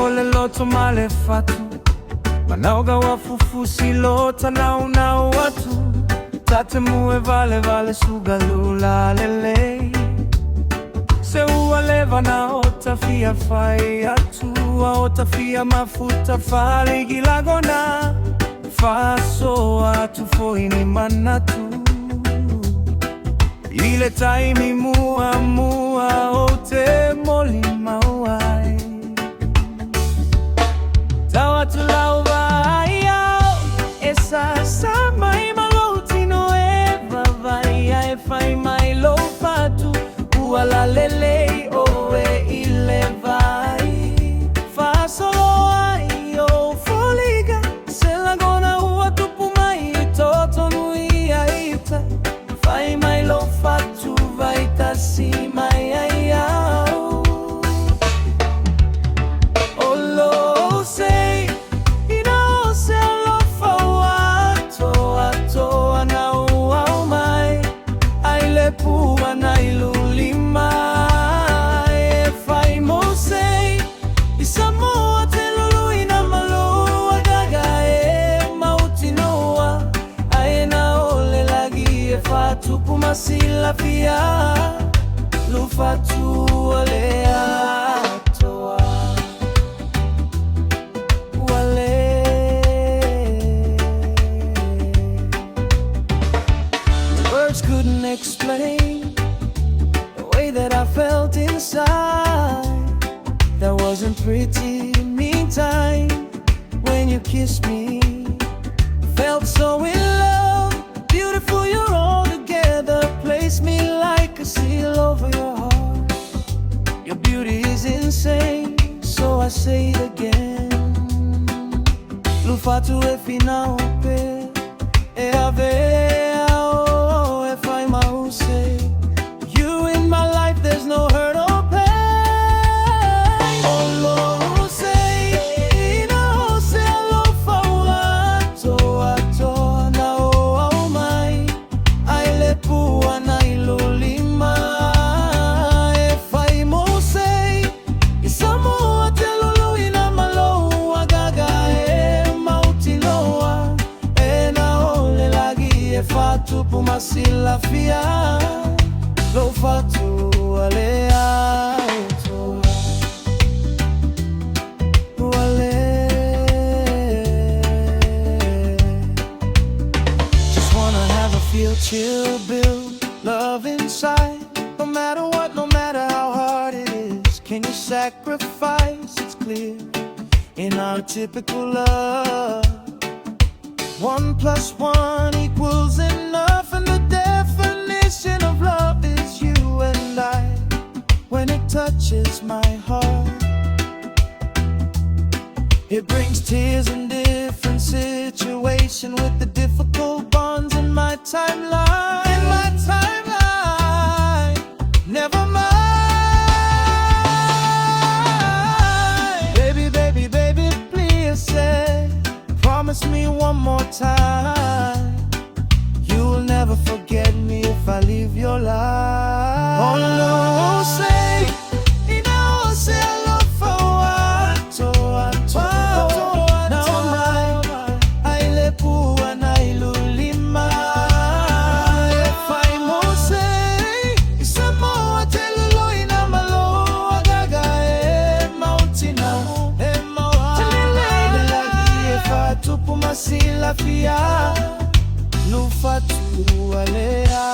ole loto male fatu manauga wafufusi lota na unao watu tate mue vale vale sugalula lele se ualeva na otafia fai atu otafia mafuta fale gilagona faso atu foini manatu ile taimi mua ote moli mauai tawatulau vaya esa sama imalotino eva vaya efai mailo fatu uala lele oe ile vai fa solo ayo foliga se la gona ua tupu mai toto nui aita fai mailo fatu vai tasi mai ayau olo sei ino se lo fawato ato ana uau mai ai le pua na ilulima e fai mo sei isamoa te luluina maloa gaga e mautinoa ai na ole lagi e fatu pumasila fia lu fatu ole atoa wale words couldn't explain the way that I felt inside. That wasn't pretty. Meantime, when you kissed me, felt so in love. Beautiful, you're all together. Place me like a seal over your heart. Your beauty is insane, so I say it again. Lufatu e finaupe e avea o e fai mause. You in my life, there's no hurt or pain. Oh Lord, say no, say lo fawato ato na o mai. Ai le pua na ilulima e fai mose. Isamoa te luluina maloa gaga e mautinoa e na ole lagi e fatu pumasila fia. Lo fatu ale aitoa wale. Just wanna have a feel chill, build love inside. No matter what, no matter how hard it is, can you sacrifice? It's clear in our typical love. 1 + 1 equals enough, and the definition of love is you and I. When it touches my heart, it brings tears in different situation with the difficult bonds in my timeline. In my timeline, never mind. Baby, baby, baby, please say, promise me one more time, you'll never forget me if I leave your life. Oh no, say, you know, say I love for what, no mai, ai le pua na ilulima. If I mo say, isamoa te luluina maloa gaga e mauntina e maua. Telele lagi e fatu pumasila fia. Lu fatu alea.